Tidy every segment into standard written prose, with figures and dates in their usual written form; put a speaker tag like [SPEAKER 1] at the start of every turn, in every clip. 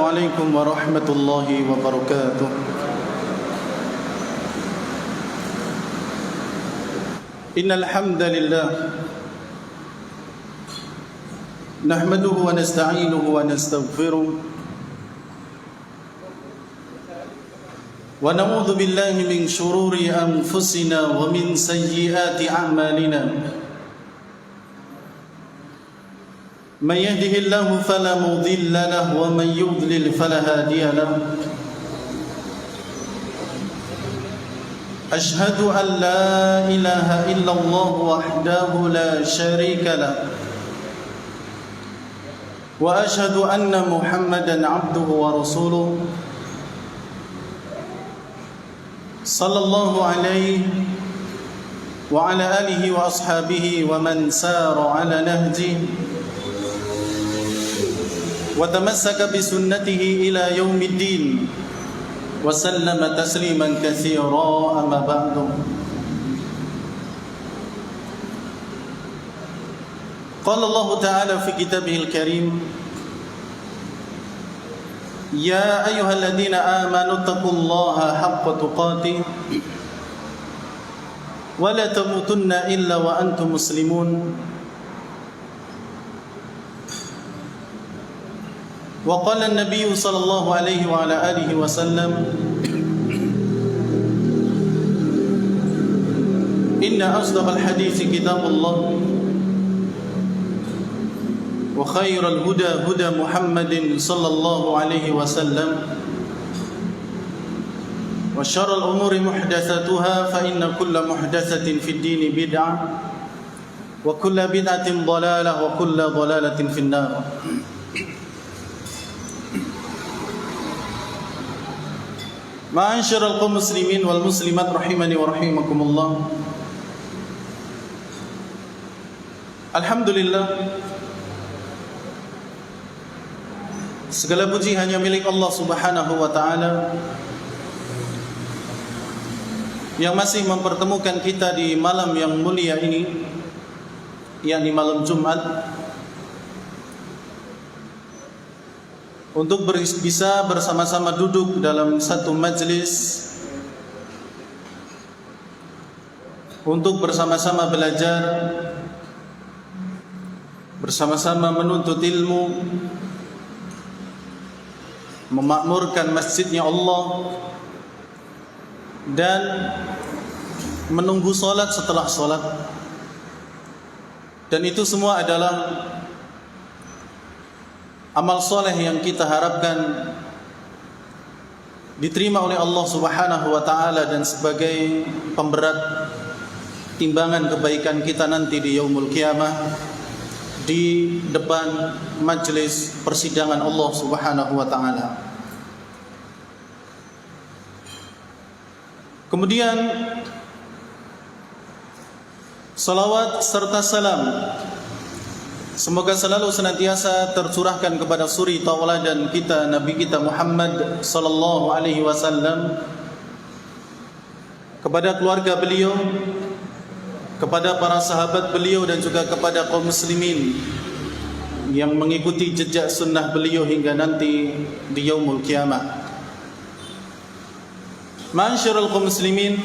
[SPEAKER 1] Assalamualaikum warahmatullahi wabarakatuh. Innal hamdalillah nahmaduhu wa nasta'inuhu wa nastaghfiruh wa na'udzu billahi min shururi anfusina wa min sayyiati a'malina. من يهده الله فلا مضل له ومن يضلل فلا هادي له. أشهد أن لا إله إلا الله وحده لا شريك له وأشهد أن محمدا عبده ورسوله صلى الله عليه وعلى آله وأصحابه ومن سار على نهجه وتمسك بسنته إلى يوم الدين وسلم تسليما كثيرا. أما بعد قال الله تعالى في كتابه الكريم يا أيها الذين آمنوا اتقوا الله حق تقاته ولا تموتن إلا وأنتم مسلمون. وقال النبي صلى الله عليه وعلى آله وسلم إن أصدق الحديث كتاب الله وخير الهدى هدى محمد صلى الله عليه وسلم وشر الأمور محدثاتها فإن كل محدثة في الدين بدعة وكل بدعة ضلالة وكل ضلالة في النار. Ma'asyiral kaum muslimin wal muslimat rahimani wa rahimakumullah. Alhamdulillah, segala puji hanya milik Allah Subhanahu wa taala yang masih mempertemukan kita di malam yang mulia ini, yakni malam Jumat, untuk bisa bersama-sama duduk dalam satu majlis untuk bersama-sama belajar, bersama-sama menuntut ilmu, memakmurkan masjidnya Allah, dan menunggu solat setelah solat. Dan itu semua adalah amal soleh yang kita harapkan diterima oleh Allah Subhanahu wa taala dan sebagai pemberat timbangan kebaikan kita nanti di yaumul qiyamah, di depan majelis persidangan Allah Subhanahu wa taala. Kemudian salawat serta salam semoga selalu senantiasa tercurahkan kepada suri tauladan kita, Nabi kita Muhammad sallallahu alaihi wasallam, kepada keluarga beliau, kepada para sahabat beliau, dan juga kepada kaum muslimin yang mengikuti jejak sunnah beliau hingga nanti di yaumul qiyamah. Ma'asyiral kaum muslimin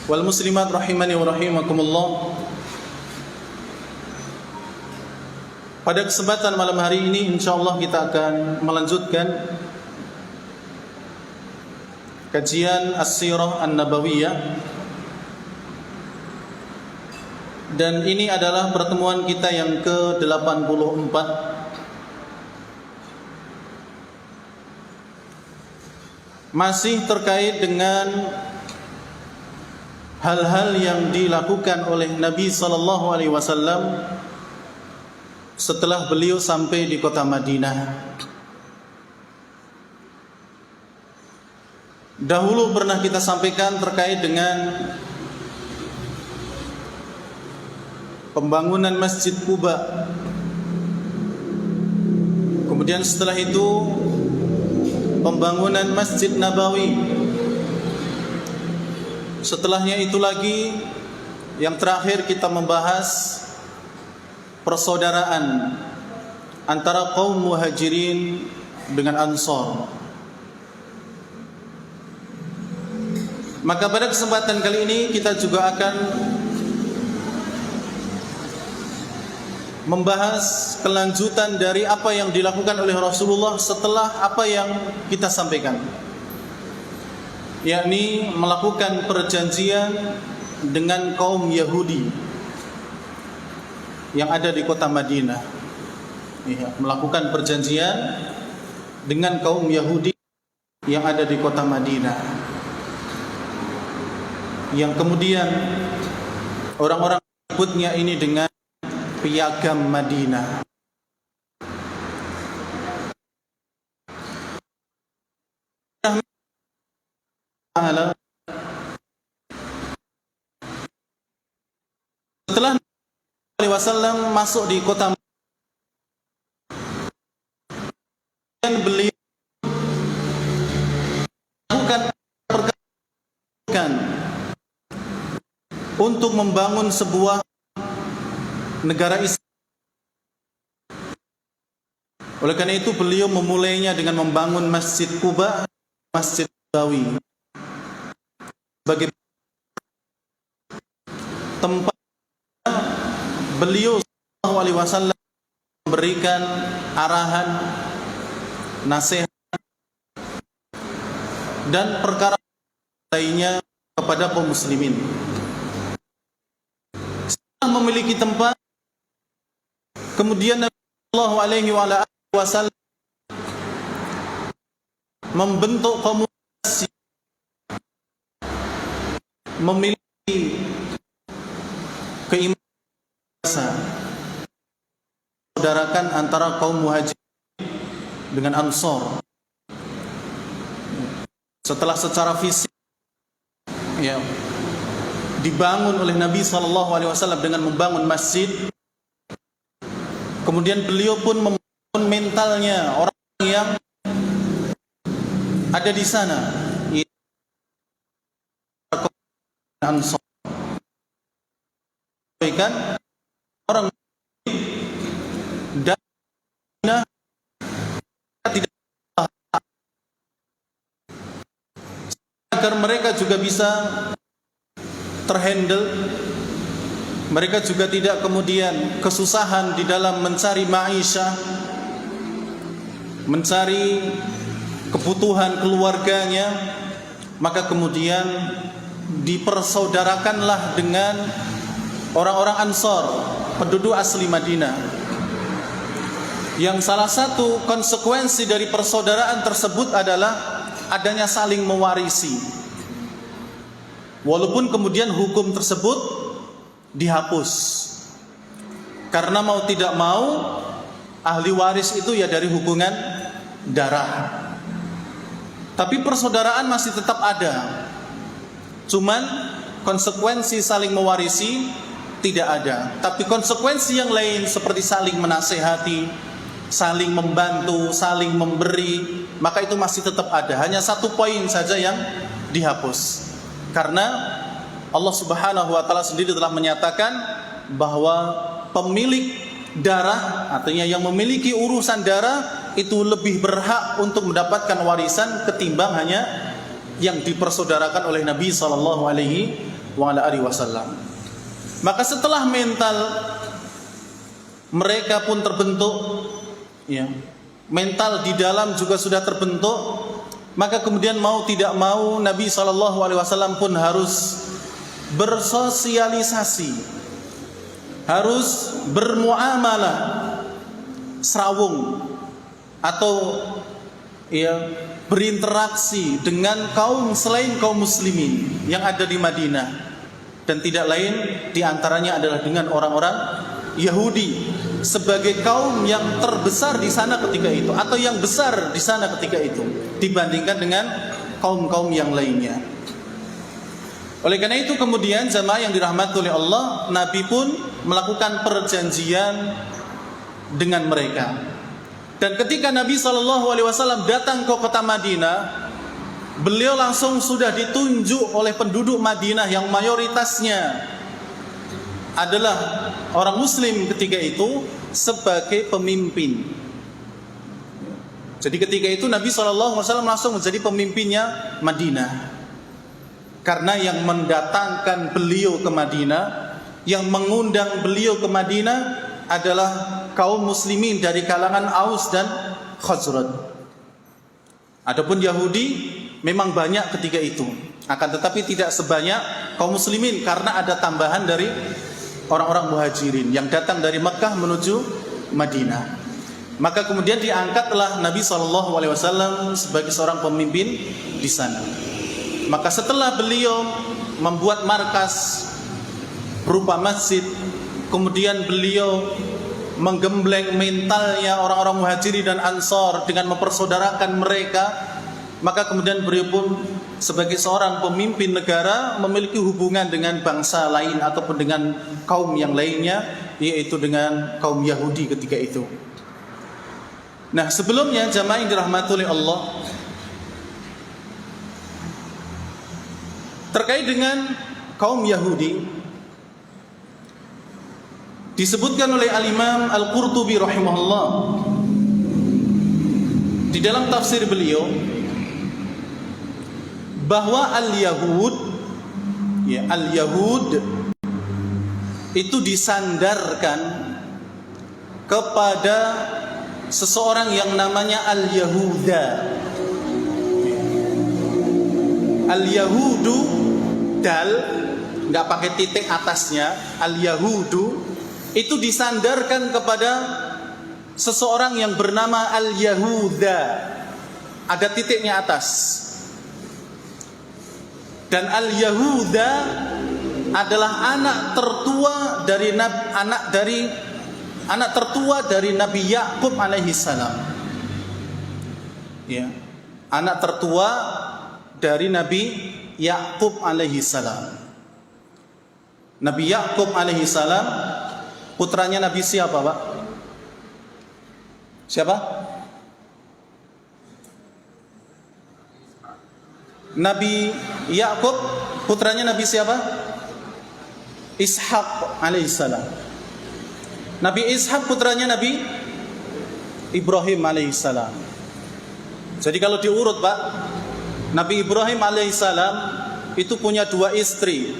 [SPEAKER 1] wal muslimat rahimani wa rahimakumullah. Pada kesempatan malam hari ini insyaallah kita akan melanjutkan kajian As-Sirah An-Nabawiyah, dan ini adalah pertemuan kita yang ke-84. Masih terkait dengan hal-hal yang dilakukan oleh Nabi sallallahu alaihi wasallam setelah beliau sampai di kota Madinah. Dahulu pernah kita sampaikan terkait dengan pembangunan Masjid Quba. Kemudian setelah itu pembangunan Masjid Nabawi. Setelahnya itu lagi yang terakhir kita membahas persaudaraan antara kaum muhajirin dengan Ansor. Maka pada kesempatan kali ini kita juga akan membahas kelanjutan dari apa yang dilakukan oleh Rasulullah setelah apa yang kita sampaikan, yakni melakukan perjanjian dengan kaum Yahudi yang ada di kota Madinah. Ya, melakukan perjanjian dengan kaum Yahudi yang ada di kota Madinah, yang kemudian orang-orang menyebutnya ini dengan piagam Madinah. Setelah Nabi SAW masuk di kota Madinah, beliau melakukan perkara untuk membangun sebuah negara Islam. Oleh karena itu beliau memulainya dengan membangun Masjid Quba, Masjid Nabawi, sebagai tempat beliau SAW memberikan arahan, nasihat dan perkara lainnya kepada kaum muslimin. Setelah memiliki tempat, kemudian Nabi sallallahu alaihi wasallam membentuk komunitas memiliki keimanan, saudarakan antara kaum Muhajirin dengan Ansor. Setelah secara fisik ya dibangun oleh Nabi SAW dengan membangun masjid, kemudian beliau pun membangun mentalnya orang yang ada di sana, Ansor. Orang dan tidak, agar mereka juga bisa terhandle, mereka juga tidak kemudian kesusahan di dalam mencari maisha, mencari kebutuhan keluarganya, maka kemudian dipersaudarakanlah dengan orang-orang Ansor, penduduk asli Madinah, yang salah satu konsekuensi dari persaudaraan tersebut adalah adanya saling mewarisi. Walaupun kemudian hukum tersebut dihapus, karena mau tidak mau ahli waris itu ya dari hubungan darah, tapi persaudaraan masih tetap ada. Cuman konsekuensi saling mewarisi tidak ada, tapi konsekuensi yang lain seperti saling menasehati, saling membantu, saling memberi, maka itu masih tetap ada. Hanya satu poin saja yang dihapus, karena Allah Subhanahu wa taala sendiri telah menyatakan bahwa pemilik darah, artinya yang memiliki urusan darah, itu lebih berhak untuk mendapatkan warisan ketimbang hanya yang dipersaudarakan oleh Nabi sallallahu alaihi wasallam. Maka setelah mental mereka pun terbentuk, ya, mental di dalam juga sudah terbentuk, maka kemudian mau tidak mau Nabi SAW pun harus bersosialisasi, harus bermuamalah, serawung atau ya berinteraksi dengan kaum selain kaum muslimin yang ada di Madinah, dan tidak lain diantaranya adalah dengan orang-orang Yahudi sebagai kaum yang terbesar di sana ketika itu, atau yang besar di sana ketika itu dibandingkan dengan kaum-kaum yang lainnya. Oleh karena itu kemudian jamaah yang dirahmati oleh Allah, Nabi pun melakukan perjanjian dengan mereka. Dan ketika Nabi SAW datang ke kota Madinah, beliau langsung sudah ditunjuk oleh penduduk Madinah yang mayoritasnya adalah orang muslim ketika itu sebagai pemimpin. Jadi ketika itu Nabi SAW langsung menjadi pemimpinnya Madinah. Karena yang mendatangkan beliau ke Madinah, yang mengundang beliau ke Madinah adalah kaum muslimin dari kalangan Aus dan Khazraj. Adapun Yahudi memang banyak ketika itu, akan tetapi tidak sebanyak kaum muslimin karena ada tambahan dari orang-orang muhajirin yang datang dari Mekah menuju Madinah. Maka kemudian diangkatlah Nabi SAW sebagai seorang pemimpin di sana. Maka setelah beliau membuat markas berupa masjid, kemudian beliau menggembleng mentalnya orang-orang muhajirin dan ansor dengan mempersaudarakan mereka, maka kemudian beliau pun sebagai seorang pemimpin negara memiliki hubungan dengan bangsa lain ataupun dengan kaum yang lainnya, yaitu dengan kaum Yahudi ketika itu. Nah, sebelumnya jamaah yang dirahmati oleh Allah, terkait dengan kaum Yahudi, disebutkan oleh Al-Imam Al-Qurtubi rahimahullah di dalam tafsir beliau bahwa Al-Yahud itu disandarkan kepada seseorang yang namanya Al-Yahuda. Al-Yahudu, dal, nggak pakai titik atasnya. Al-Yahudu itu disandarkan kepada seseorang yang bernama Al-Yahuda, ada titiknya atas. Dan Al-Yahuda adalah anak tertua dari Nabi Yakub alaihi salam. Ya, anak tertua dari Nabi Yakub alaihi salam. Nabi Yakub alaihi salam putranya Nabi siapa, Pak? Siapa? Nabi Yakub putranya Nabi siapa? Ishak alaihissalam. Nabi Ishak putranya Nabi Ibrahim alaihissalam. Jadi kalau diurut, Pak, Nabi Ibrahim alaihissalam itu punya 2 istri.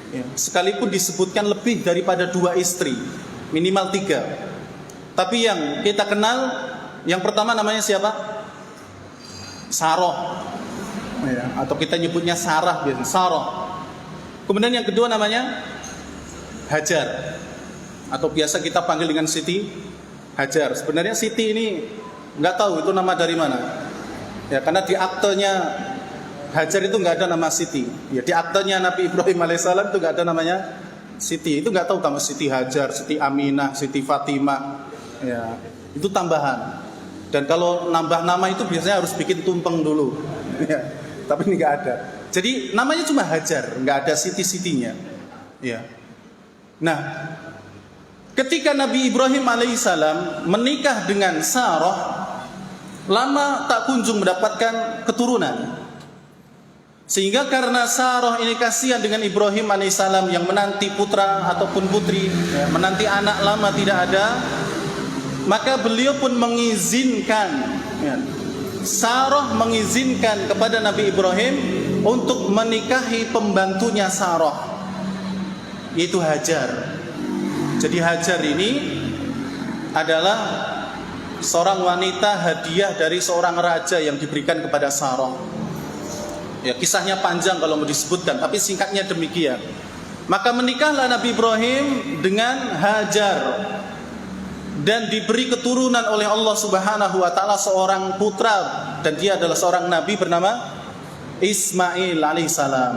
[SPEAKER 1] Ya, sekalipun disebutkan lebih daripada 2 istri, minimal 3. Tapi yang kita kenal, yang pertama namanya siapa? Sarah, ya, atau kita nyebutnya Sarah biasa, Sarah. Kemudian yang kedua namanya Hajar, atau biasa kita panggil dengan Siti Hajar. Sebenarnya Siti ini nggak tahu itu nama dari mana, ya, karena di aktenya Hajar itu nggak ada nama Siti. Ya, di aktenya Nabi Ibrahim alaihissalam itu nggak ada namanya Siti. Itu nggak tahu kamu Siti Hajar, Siti Aminah, Siti Fatimah. Ya, itu tambahan. Dan kalau nambah nama itu biasanya harus bikin tumpeng dulu. Ya, tapi ini nggak ada. Jadi namanya cuma Hajar, nggak ada Siti-sitinya. Ya. Nah, ketika Nabi Ibrahim alaihissalam menikah dengan Sarah, lama tak kunjung mendapatkan keturunan. Sehingga karena Sarah ini kasihan dengan Ibrahim alaihissalam yang menanti putra ataupun putri, ya, menanti anak lama tidak ada, maka beliau pun mengizinkan, ya, Sarah mengizinkan kepada Nabi Ibrahim untuk menikahi pembantunya Sarah, yaitu Hajar. Jadi Hajar ini adalah seorang wanita hadiah dari seorang raja yang diberikan kepada Sarah. Ya, kisahnya panjang kalau mau disebutkan, tapi singkatnya demikian. Maka menikahlah Nabi Ibrahim dengan Hajar dan diberi keturunan oleh Allah Subhanahu wa taala seorang putra, dan dia adalah seorang nabi bernama Ismail alaihissalam.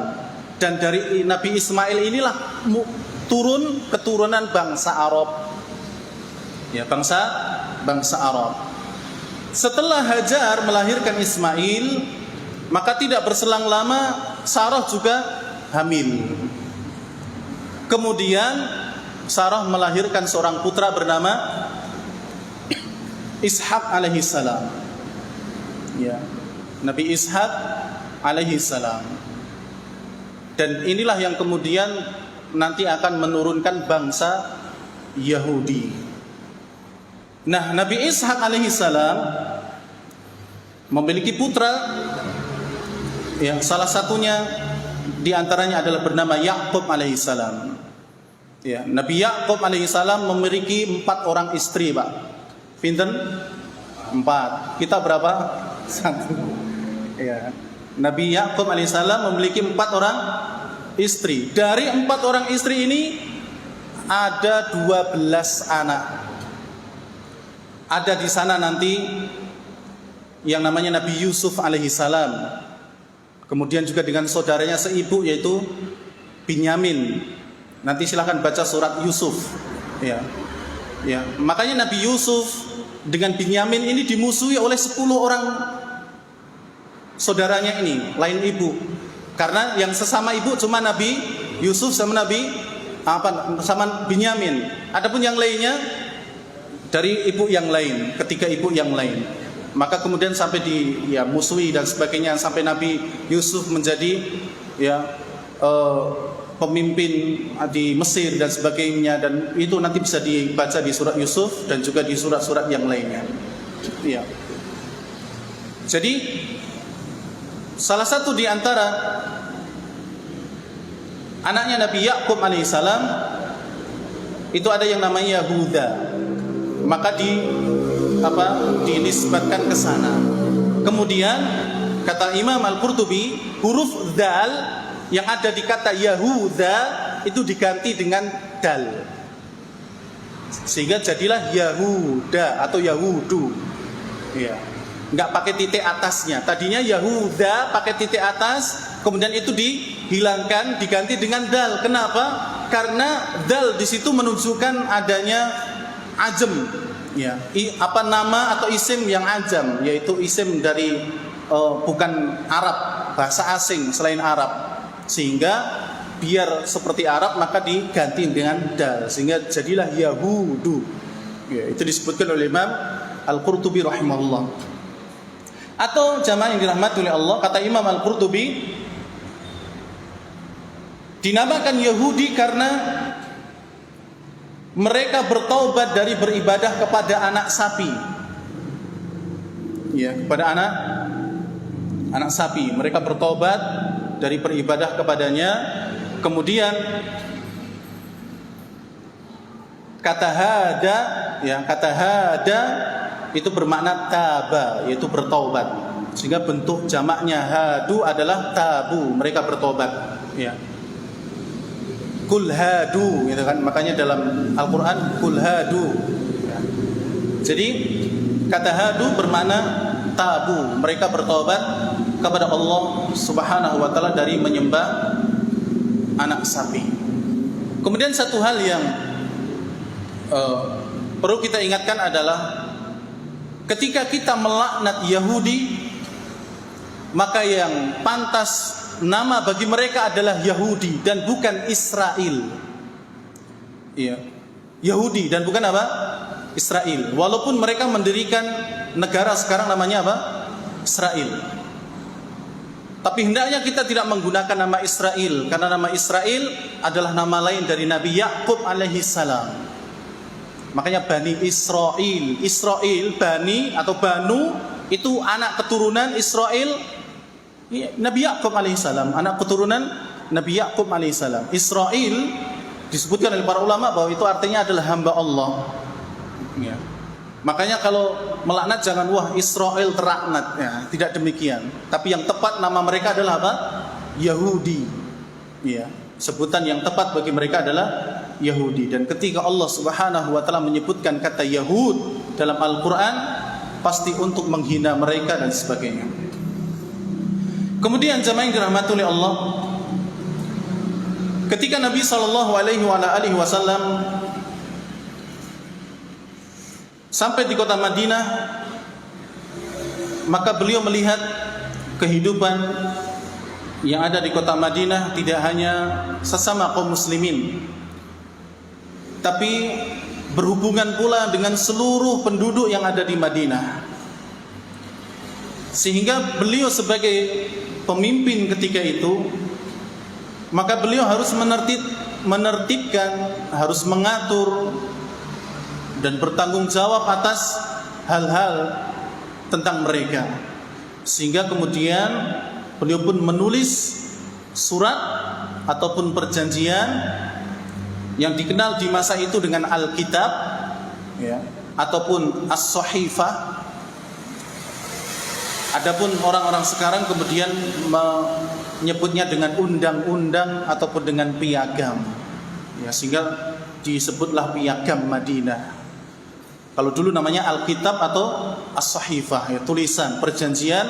[SPEAKER 1] Dan dari Nabi Ismail inilah turun keturunan bangsa Arab. Ya, bangsa Arab. Setelah Hajar melahirkan Ismail, maka tidak berselang lama Sarah juga hamil. Kemudian Sarah melahirkan seorang putra bernama Ishak alaihissalam. Ya, Nabi Ishak alaihissalam. Dan inilah yang kemudian nanti akan menurunkan bangsa Yahudi. Nah, Nabi Ishak alaihissalam memiliki putra, ya, salah satunya di antaranya adalah bernama Yakub alaihissalam. Ya, Nabi Yakub alaihissalam memiliki 4 orang istri, Pak. Pinten? 4. Kita berapa? 1. Ya. Nabi Yakub alaihissalam memiliki 4 orang istri. Dari 4 orang istri ini ada 12 anak. Ada di sana nanti yang namanya Nabi Yusuf alaihissalam. Kemudian juga dengan saudaranya seibu yaitu Binyamin. Nanti silahkan baca surat Yusuf. Ya. Ya, makanya Nabi Yusuf dengan Binyamin ini dimusuhi oleh 10 orang saudaranya ini, lain ibu. Karena yang sesama ibu cuma Nabi Yusuf sama sama Binyamin. Adapun yang lainnya dari ibu yang lain, ketiga ibu yang lain. Maka kemudian sampai musuhi dan sebagainya, sampai Nabi Yusuf menjadi pemimpin di Mesir dan sebagainya, dan itu nanti bisa dibaca di surat Yusuf dan juga di surat-surat yang lainnya. Ya. Jadi salah satu di antara anaknya Nabi Yakub alaihissalam itu ada yang namanya Yahuda, maka dinisbatkan ke sana. Kemudian kata Imam Al-Qurtubi, huruf dal yang ada di kata Yahuda itu diganti dengan dal, sehingga jadilah Yahuda atau Yahudu. Ya, nggak pakai titik atasnya. Tadinya Yahuda pakai titik atas, kemudian itu dihilangkan, diganti dengan dal. Kenapa? Karena dal di situ menunjukkan adanya ajam. Ya, nama atau isim yang ajam, yaitu isim dari bukan Arab, bahasa asing selain Arab. Sehingga biar seperti Arab maka diganti dengan dal, sehingga jadilah Yahudu. Ya, itu disebutkan oleh Imam Al-Qurtubi rahimahullah. Atau jamaah yang dirahmati oleh Allah, kata Imam Al-Qurtubi, dinamakan Yahudi karena mereka bertaubat dari beribadah kepada anak sapi. Ya, kepada anak sapi. Mereka bertaubat dari beribadah kepadanya. Kemudian kata hada itu bermakna taba, yaitu bertaubat. Sehingga bentuk jamaknya hadu adalah tabu, mereka bertaubat. Ya. Kul hadu, gitu kan? Makanya dalam Al-Quran kul hadu. Ya. Jadi kata hadu bermakna tabu, mereka bertaubat kepada Allah Subhanahu wa taala dari menyembah anak sapi. Kemudian satu hal yang perlu kita ingatkan adalah ketika kita melaknat Yahudi, maka yang pantas nama bagi mereka adalah Yahudi dan bukan Israel. Iya. Yahudi dan bukan apa? Israel. Walaupun mereka mendirikan negara sekarang namanya apa? Israel. Tapi hendaknya kita tidak menggunakan nama Israel, karena nama Israel adalah nama lain dari Nabi Yakub alaihissalam. Makanya Bani Israel, Bani atau Banu itu anak keturunan Israel, Nabi Yakub alaihissalam, anak keturunan Nabi Yakub alaihissalam. Israel disebutkan oleh para ulama bahwa itu artinya adalah hamba Allah. Ya. Makanya kalau melaknat jangan wah Israel terlaknat, ya, tidak demikian. Tapi yang tepat nama mereka adalah apa? Yahudi. Ya, sebutan yang tepat bagi mereka adalah Yahudi. Dan ketika Allah Subhanahu wa taala menyebutkan kata Yahud dalam Al-Qur'an, pasti untuk menghina mereka dan sebagainya. Kemudian jamaah yang dirahmati oleh Allah, ketika Nabi sallallahu alaihi wasallam sampai di kota Madinah, maka beliau melihat kehidupan yang ada di kota Madinah tidak hanya sesama kaum muslimin, tapi berhubungan pula dengan seluruh penduduk yang ada di Madinah. Sehingga beliau sebagai pemimpin ketika itu, maka beliau harus menertibkan, harus mengatur dan bertanggung jawab atas hal-hal tentang mereka. Sehingga kemudian beliau pun menulis surat ataupun perjanjian yang dikenal di masa itu dengan Alkitab, ya, ataupun As-Sahifah. Adapun orang-orang sekarang kemudian menyebutnya dengan undang-undang ataupun dengan piagam, ya, sehingga disebutlah piagam Madinah. Kalau dulu namanya Alkitab atau As-Sahifah, ya, tulisan perjanjian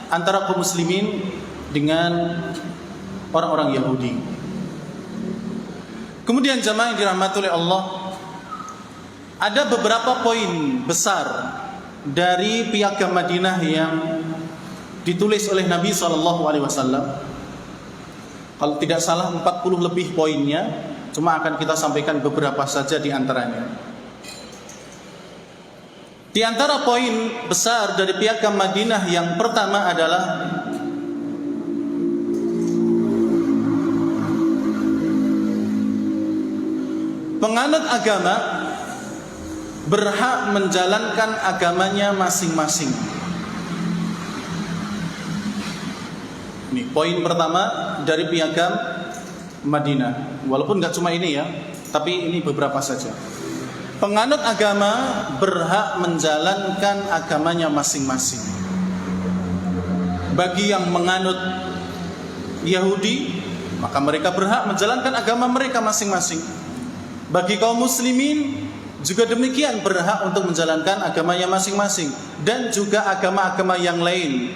[SPEAKER 1] antara kaum muslimin dengan orang-orang Yahudi. Kemudian jamaah yang dirahmati oleh Allah, ada beberapa poin besar dari piagam Madinah yang ditulis oleh Nabi SAW. Kalau tidak salah 40 lebih poinnya, cuma akan kita sampaikan beberapa saja di antaranya. Di antara poin besar dari piagam Madinah yang pertama adalah penganut agama berhak menjalankan agamanya masing-masing. Ini poin pertama dari piagam Madinah. Walaupun nggak cuma ini ya, tapi ini beberapa saja. Penganut agama berhak menjalankan agamanya masing-masing. Bagi yang menganut Yahudi, maka mereka berhak menjalankan agama mereka masing-masing. Bagi kaum muslimin juga demikian, berhak untuk menjalankan agamanya masing-masing, dan juga agama-agama yang lain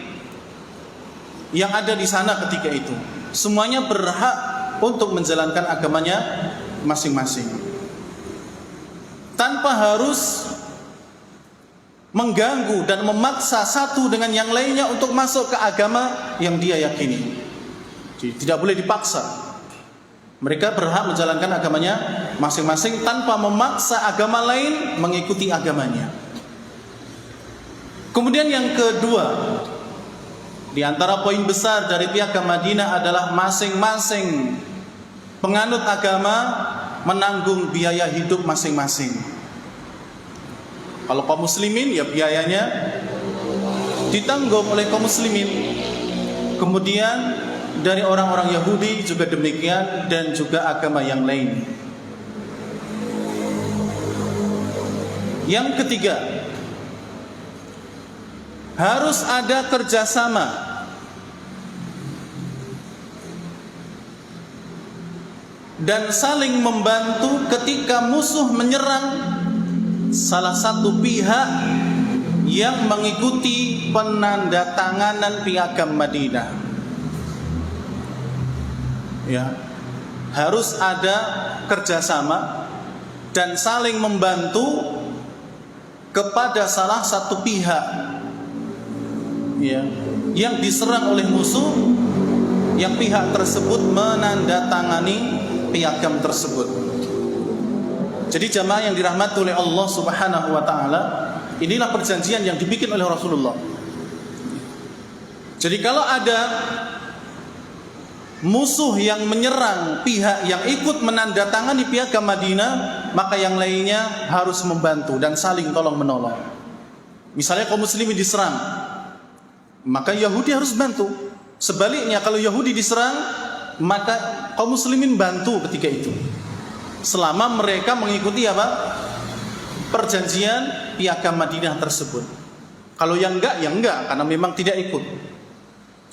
[SPEAKER 1] yang ada di sana ketika itu. Semuanya berhak untuk menjalankan agamanya masing-masing, tanpa harus mengganggu dan memaksa satu dengan yang lainnya untuk masuk ke agama yang dia yakini. Jadi, tidak boleh dipaksa. Mereka berhak menjalankan agamanya masing-masing tanpa memaksa agama lain mengikuti agamanya. Kemudian yang kedua, di antara poin besar dari piagam Madinah adalah masing-masing penganut agama menanggung biaya hidup masing-masing. Kalau kaum muslimin, ya biayanya ditanggung oleh kaum muslimin. Kemudian dari orang-orang Yahudi juga demikian, dan juga agama yang lain. Yang ketiga, harus ada kerjasama dan saling membantu ketika musuh menyerang salah satu pihak yang mengikuti penandatanganan piagam Madinah. Ya, harus ada kerjasama dan saling membantu kepada salah satu pihak, ya, yang diserang oleh musuh, yang pihak tersebut menandatangani piagam tersebut. Jadi jamaah yang dirahmati oleh Allah Subhanahu wa taala, inilah perjanjian yang dibikin oleh Rasulullah. Jadi kalau ada musuh yang menyerang pihak yang ikut menandatangani piagam Madinah, maka yang lainnya harus membantu dan saling tolong menolong. Misalnya kaum muslimin diserang, maka Yahudi harus bantu. Sebaliknya kalau Yahudi diserang, maka kaum muslimin bantu ketika itu, selama mereka mengikuti apa? Perjanjian piagam Madinah tersebut. Kalau yang enggak, ya enggak, karena memang tidak ikut.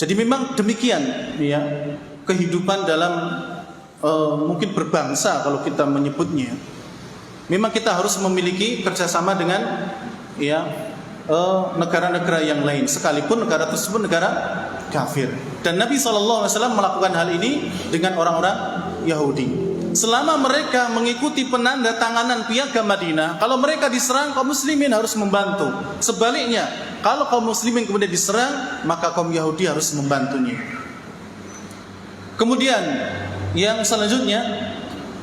[SPEAKER 1] Jadi memang demikian, ya, kehidupan dalam mungkin berbangsa kalau kita menyebutnya. Memang kita harus memiliki kerjasama dengan, ya, negara-negara yang lain, sekalipun negara tersebut negara kafir. Dan Nabi SAW melakukan hal ini dengan orang-orang Yahudi. Selama mereka mengikuti penandatanganan piagam Madinah, kalau mereka diserang, kaum muslimin harus membantu. Sebaliknya, kalau kaum muslimin kemudian diserang, maka kaum Yahudi harus membantunya. Kemudian yang selanjutnya,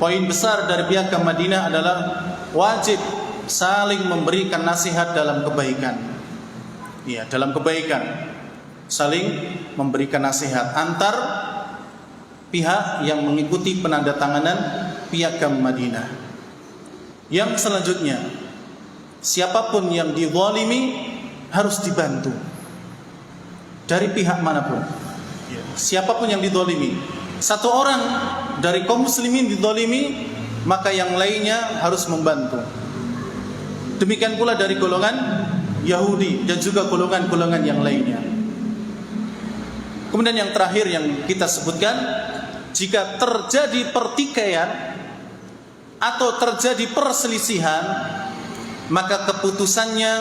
[SPEAKER 1] poin besar dari piagam Madinah adalah wajib saling memberikan nasihat dalam kebaikan. Ya, dalam kebaikan saling memberikan nasihat antar pihak yang mengikuti penandatanganan piagam Madinah. Yang selanjutnya, siapapun yang dizalimi harus dibantu. dari pihak manapun. Siapapun yang didolimi, satu orang dari kaum muslimin didolimi, maka yang lainnya harus membantu. Demikian pula dari golongan Yahudi dan juga golongan-golongan yang lainnya. Kemudian yang terakhir yang kita sebutkan, jika terjadi pertikaian atau terjadi perselisihan, maka keputusannya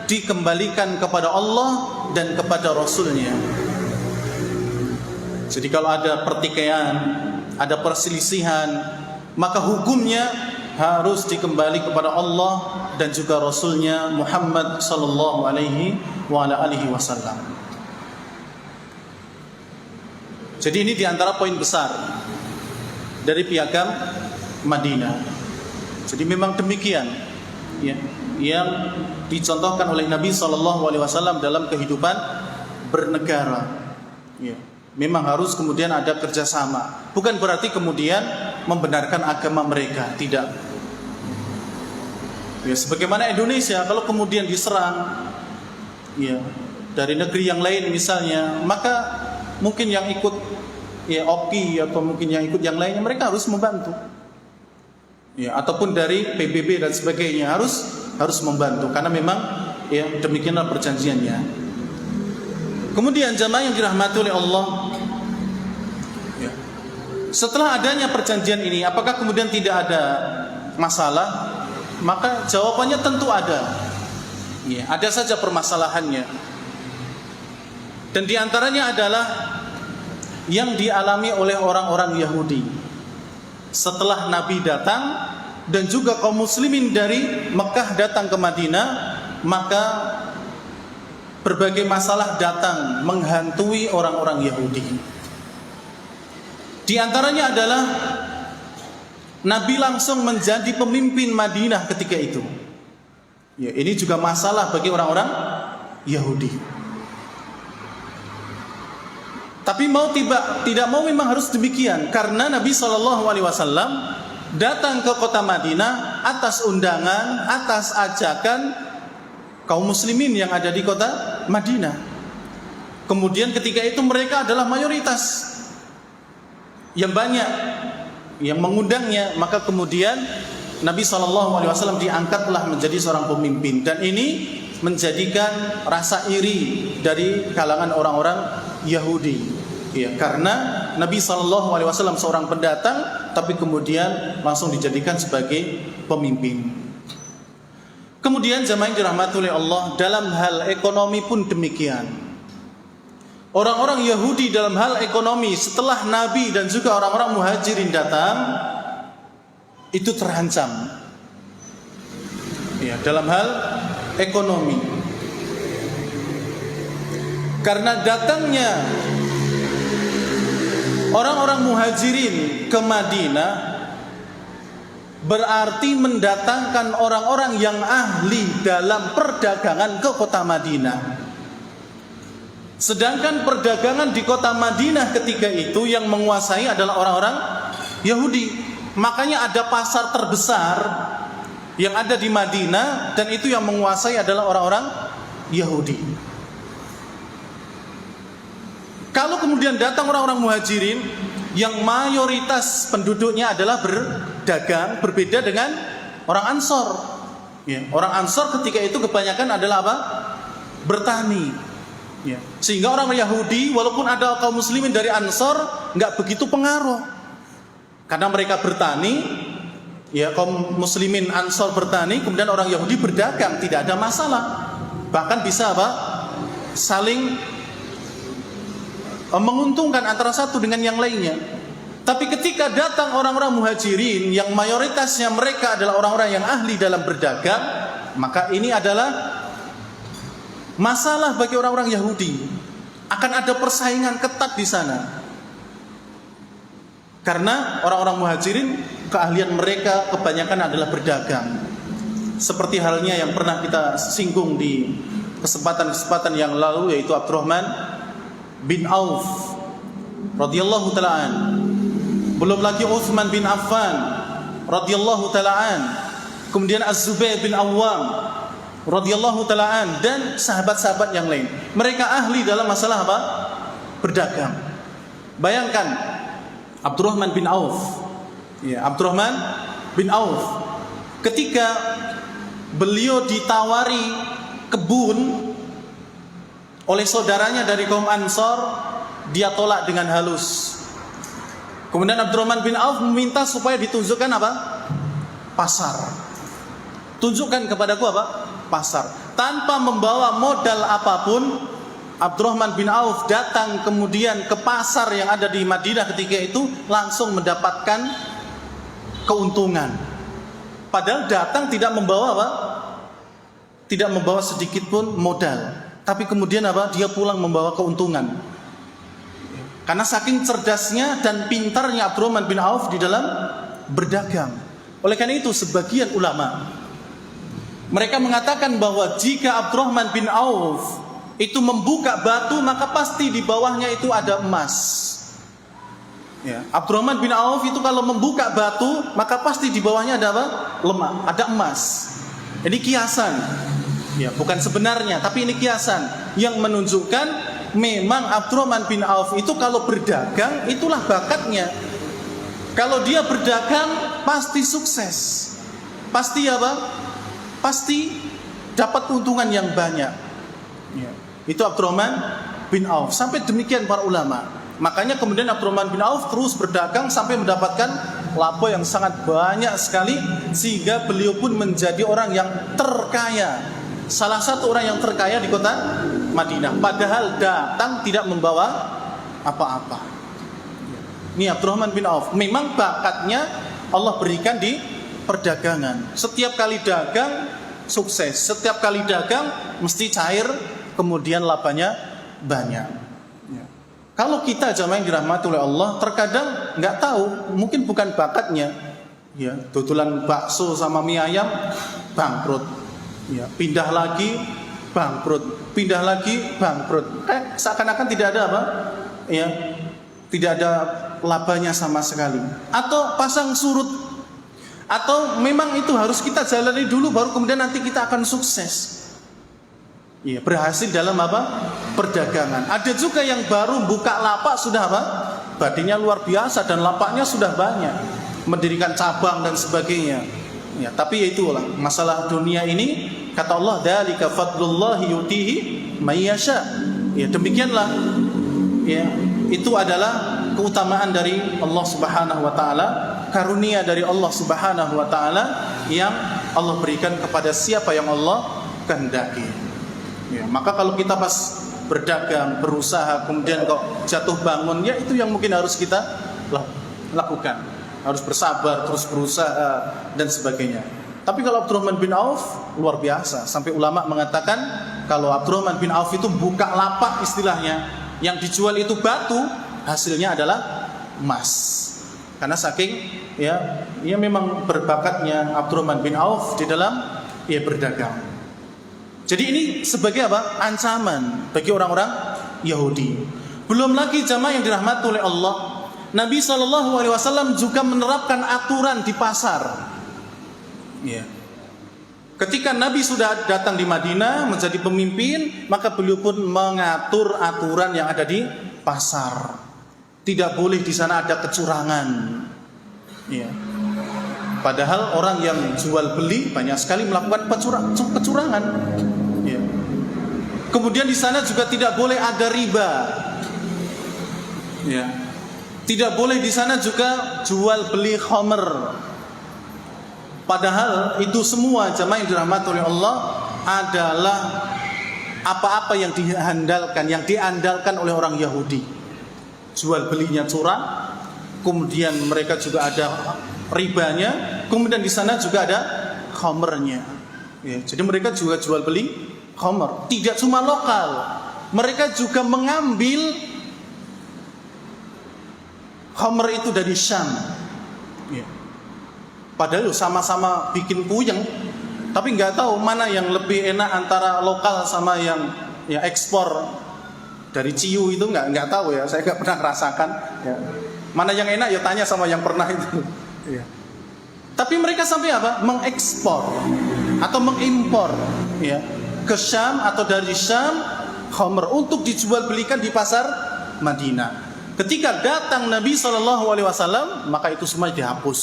[SPEAKER 1] dikembalikan kepada Allah dan kepada Rasulnya. Jadi kalau ada pertikaian, ada perselisihan, maka hukumnya harus dikembali kepada Allah dan juga Rasulnya Muhammad sallallahu alaihi wasallam. Jadi ini diantara poin besar dari Piagam Madinah. Jadi memang demikian ya, yang dicontohkan oleh Nabi sallallahu alaihi wasallam dalam kehidupan bernegara. Ya. Memang harus kemudian ada kerjasama. Bukan berarti kemudian membenarkan agama mereka, tidak. Ya, sebagaimana Indonesia, kalau kemudian diserang, ya, dari negeri yang lain misalnya, maka mungkin yang ikut ya OPI atau mungkin yang ikut yang lainnya, mereka harus membantu. Ya, ataupun dari PBB dan sebagainya harus membantu, karena memang ya demikianlah perjanjiannya. Kemudian jamaah yang dirahmati oleh Allah, ya, setelah adanya perjanjian ini, apakah kemudian tidak ada masalah? Maka jawabannya tentu ada. Ya, ada saja permasalahannya. Dan diantaranya adalah yang dialami oleh orang-orang Yahudi setelah Nabi datang dan juga kaum muslimin dari Mekah datang ke Madinah, maka berbagai masalah datang menghantui orang-orang Yahudi. Di antaranya adalah Nabi langsung menjadi pemimpin Madinah ketika itu. Ya, ini juga masalah bagi orang-orang Yahudi. Tapi mau tidak mau memang harus demikian, karena Nabi SAW datang ke kota Madinah atas undangan, atas ajakan kaum muslimin yang ada di kota Madinah. Kemudian ketika itu mereka adalah mayoritas yang banyak yang mengundangnya, maka kemudian Nabi SAW diangkatlah menjadi seorang pemimpin, dan ini menjadikan rasa iri dari kalangan orang-orang Yahudi. Ya, karena Nabi SAW seorang pendatang, tapi kemudian langsung dijadikan sebagai pemimpin. Kemudian jamaah yang dirahmati oleh Allah, dalam hal ekonomi pun demikian. Orang-orang Yahudi dalam hal ekonomi setelah Nabi dan juga orang-orang Muhajirin datang, itu terancam. Ya, dalam hal ekonomi. Karena datangnya orang-orang Muhajirin ke Madinah berarti mendatangkan orang-orang yang ahli dalam perdagangan ke kota Madinah. Sedangkan perdagangan di kota Madinah ketika itu yang menguasai adalah orang-orang Yahudi. Makanya ada pasar terbesar yang ada di Madinah, dan itu yang menguasai adalah orang-orang Yahudi. Kalau kemudian datang orang-orang Muhajirin yang mayoritas penduduknya adalah berdagang, berbeda dengan orang Ansor. Ya, orang Ansor ketika itu kebanyakan adalah apa? Bertani. Ya. Sehingga orang Yahudi walaupun ada kaum muslimin dari Ansor nggak begitu pengaruh, karena mereka bertani. Ya, kaum muslimin Ansor bertani, kemudian orang Yahudi berdagang, tidak ada masalah. Bahkan bisa apa? Saling menguntungkan antara satu dengan yang lainnya. Tapi ketika datang orang-orang Muhajirin yang mayoritasnya mereka adalah orang-orang yang ahli dalam berdagang, maka ini adalah masalah bagi orang-orang Yahudi. Akan ada persaingan ketat di sana. Karena orang-orang Muhajirin keahlian mereka kebanyakan adalah berdagang. Seperti halnya yang pernah kita singgung di kesempatan-kesempatan yang lalu, yaitu Abdurrahman bin Auf radhiyallahu taala an. Belum lagi Utsman bin Affan radhiyallahu taala an. Kemudian Az-Zubair bin Awwam radhiyallahu taalaan dan sahabat-sahabat yang lain. Mereka ahli dalam masalah apa? Berdagang. Bayangkan Abdurrahman bin Auf. Ya, Abdurrahman bin Auf ketika beliau ditawari kebun oleh saudaranya dari kaum Ansor, dia tolak dengan halus. Kemudian Abdurrahman bin Auf meminta supaya ditunjukkan apa? Pasar. Tunjukkan kepadaku apa? Pasar. Tanpa membawa modal apapun, Abdurrahman bin Auf datang kemudian ke pasar yang ada di Madinah ketika itu, langsung mendapatkan keuntungan. Padahal datang tidak membawa apa? Tidak membawa sedikit pun modal. Tapi kemudian apa? Dia pulang membawa keuntungan. Karena saking cerdasnya dan pintarnya Abdurrahman bin Auf di dalam berdagang. Oleh karena itu sebagian ulama mereka mengatakan bahwa jika Abdurrahman bin Auf itu membuka batu, maka pasti di bawahnya itu ada emas. Ya, Abdurrahman bin Auf itu kalau membuka batu, maka pasti di bawahnya ada apa? Lemak, ada emas. Ini kiasan. Ya, bukan sebenarnya, tapi ini kiasan yang menunjukkan memang Abdurrahman bin Auf itu kalau berdagang itulah bakatnya. Kalau dia berdagang pasti sukses. Pasti apa? Pasti dapat keuntungan yang banyak. Ya. Itu Abdurrahman bin Auf. Sampai demikian para ulama. Makanya kemudian Abdurrahman bin Auf terus berdagang sampai mendapatkan laba yang sangat banyak sekali, sehingga beliau pun menjadi orang yang terkaya. Salah satu orang yang terkaya di kota Madinah. Padahal datang tidak membawa apa-apa. Ini Abdurrahman bin Auf. Memang bakatnya Allah berikan di perdagangan. Setiap kali dagang sukses. Setiap kali dagang mesti cair, kemudian labanya banyak. Ya. Kalau kita jamaah yang dirahmati oleh Allah, terkadang nggak tahu, mungkin bukan bakatnya. Ya, tutulan bakso sama mie ayam bangkrut. Ya, pindah lagi bangkrut, pindah lagi bangkrut. Seakan-akan tidak ada apa? Ya, tidak ada labanya sama sekali. Atau pasang surut. Atau memang itu harus kita jalani dulu baru kemudian nanti kita akan sukses. Ya, berhasil dalam apa? Perdagangan. Ada juga yang baru buka lapak sudah apa? Badinya luar biasa dan lapaknya sudah banyak. Mendirikan cabang dan sebagainya. Ya, tapi ya itulah masalah dunia ini, kata Allah, dzalika fadlullahi yutihi may yasha. Ya, demikianlah. Ya, itu adalah keutamaan dari Allah Subhanahu wa taala, karunia dari Allah Subhanahu wa taala yang Allah berikan kepada siapa yang Allah kehendaki. Ya, maka kalau kita pas berdagang, berusaha, kemudian kok jatuh bangun, ya itu yang mungkin harus kita lakukan. Harus bersabar, terus berusaha dan sebagainya. Tapi kalau Abdurrahman bin Auf luar biasa. Sampai ulama mengatakan kalau Abdurrahman bin Auf itu buka lapak istilahnya, yang dijual itu batu, hasilnya adalah emas. Karena saking ya memang berbakatnya Abdurrahman bin Auf di dalam berdagang. Jadi ini sebagai apa? Ancaman bagi orang-orang Yahudi. Belum lagi jamaah yang dirahmati oleh Allah, Nabi SAW juga menerapkan aturan di pasar. Ya. Ketika Nabi sudah datang di Madinah menjadi pemimpin, maka beliau pun mengatur aturan yang ada di pasar. Tidak boleh di sana ada kecurangan. Ya. Padahal orang yang jual beli banyak sekali melakukan kecurangan. Ya. Kemudian di sana juga tidak boleh ada riba. Ya. Tidak boleh di sana juga jual beli khamr. Padahal itu semua jamaah yang dirahmati oleh Allah adalah apa-apa yang diandalkan oleh orang Yahudi. Jual belinya curang, kemudian mereka juga ada ribanya, kemudian di sana juga ada khamrnya. Ya, jadi mereka juga jual beli khamr. Tidak cuma lokal, mereka juga mengambil khamr itu dari Syam. Ya. Padahal sama-sama bikin puyeng, tapi nggak tahu mana yang lebih enak antara lokal sama yang ekspor dari Ciu itu nggak tahu ya. Saya nggak pernah rasakan. Ya. Mana yang enak ya tanya sama yang pernah itu. Ya. Tapi mereka sampai apa? Mengekspor atau mengimpor. ya, ke Syam atau dari Syam khamr untuk dijual belikan di pasar Madinah. Ketika datang Nabi SAW, maka itu semua dihapus.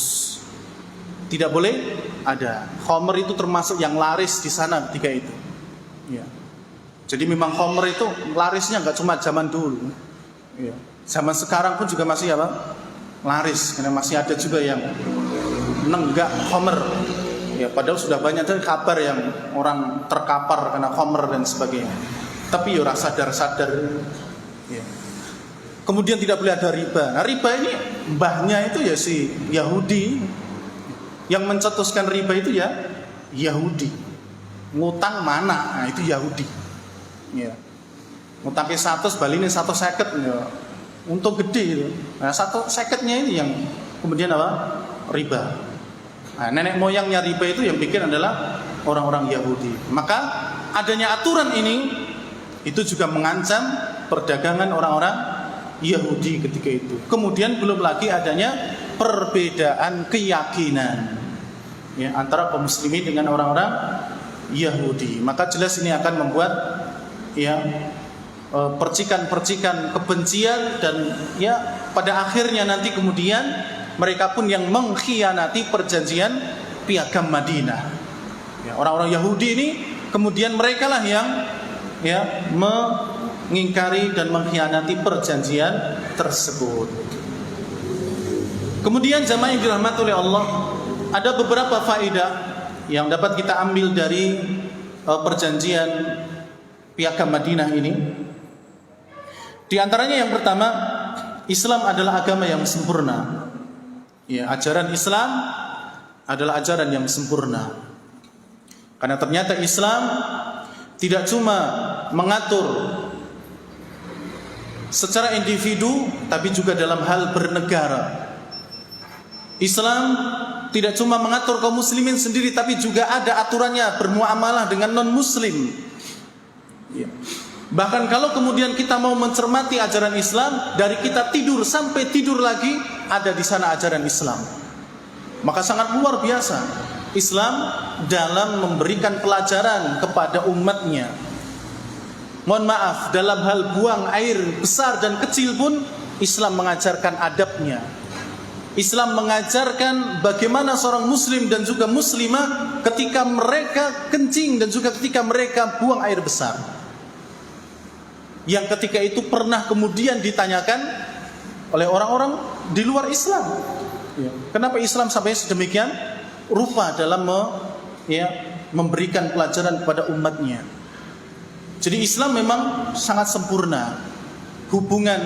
[SPEAKER 1] Tidak boleh ada. Khamr itu termasuk yang laris di sana ketika itu. Ya. Jadi memang khamr itu larisnya nggak cuma zaman dulu. Ya. Zaman sekarang pun juga masih apa? Laris, karena masih ada juga yang nenggak khamr. Ya, padahal sudah banyak dari kabar yang orang terkapar karena khamr dan sebagainya. Tapi ya sadar-sadar. Ya. Kemudian tidak boleh ada riba. Nah, riba ini mbahnya itu ya si Yahudi. Yang mencetuskan riba itu ya Yahudi. Ngutang mana? Nah, itu Yahudi. Ya. Ngutangnya 100, baline 150 ya. Untung gede itu. Nah, 150-nya ini yang kemudian apa? Riba. Nah, nenek moyangnya riba itu yang bikin adalah orang-orang Yahudi. Maka adanya aturan ini itu juga mengancam perdagangan orang-orang Yahudi ketika itu. Kemudian belum lagi adanya perbedaan keyakinan ya, antara kaum muslimin dengan orang-orang Yahudi. Maka jelas ini akan membuat ya percikan-percikan kebencian, dan ya pada akhirnya nanti kemudian mereka pun yang mengkhianati perjanjian Piagam Madinah. Ya, orang-orang Yahudi ini kemudian mereka lah yang ya mengingkari dan mengkhianati perjanjian tersebut. Kemudian jamaah yang dirahmati oleh Allah, ada beberapa faedah yang dapat kita ambil dari perjanjian Piagam Madinah ini. Di antaranya yang pertama, Islam adalah agama yang sempurna. Ya, ajaran Islam adalah ajaran yang sempurna. Karena ternyata Islam tidak cuma mengatur secara individu, tapi juga dalam hal bernegara. Islam tidak cuma mengatur kaum muslimin sendiri, tapi juga ada aturannya bermuamalah dengan non-muslim. Ya. Bahkan kalau kemudian kita mau mencermati ajaran Islam, dari kita tidur sampai tidur lagi ada di sana ajaran Islam. Maka sangat luar biasa Islam dalam memberikan pelajaran kepada umatnya. Mohon maaf, dalam hal buang air besar dan kecil pun Islam mengajarkan adabnya. Islam mengajarkan bagaimana seorang muslim dan juga muslimah ketika mereka kencing dan juga ketika mereka buang air besar. Yang ketika itu pernah kemudian ditanyakan oleh orang-orang di luar Islam. Ya. Kenapa Islam sampai sedemikian rupa dalam memberikan pelajaran kepada umatnya. Jadi Islam memang sangat sempurna. Hubungan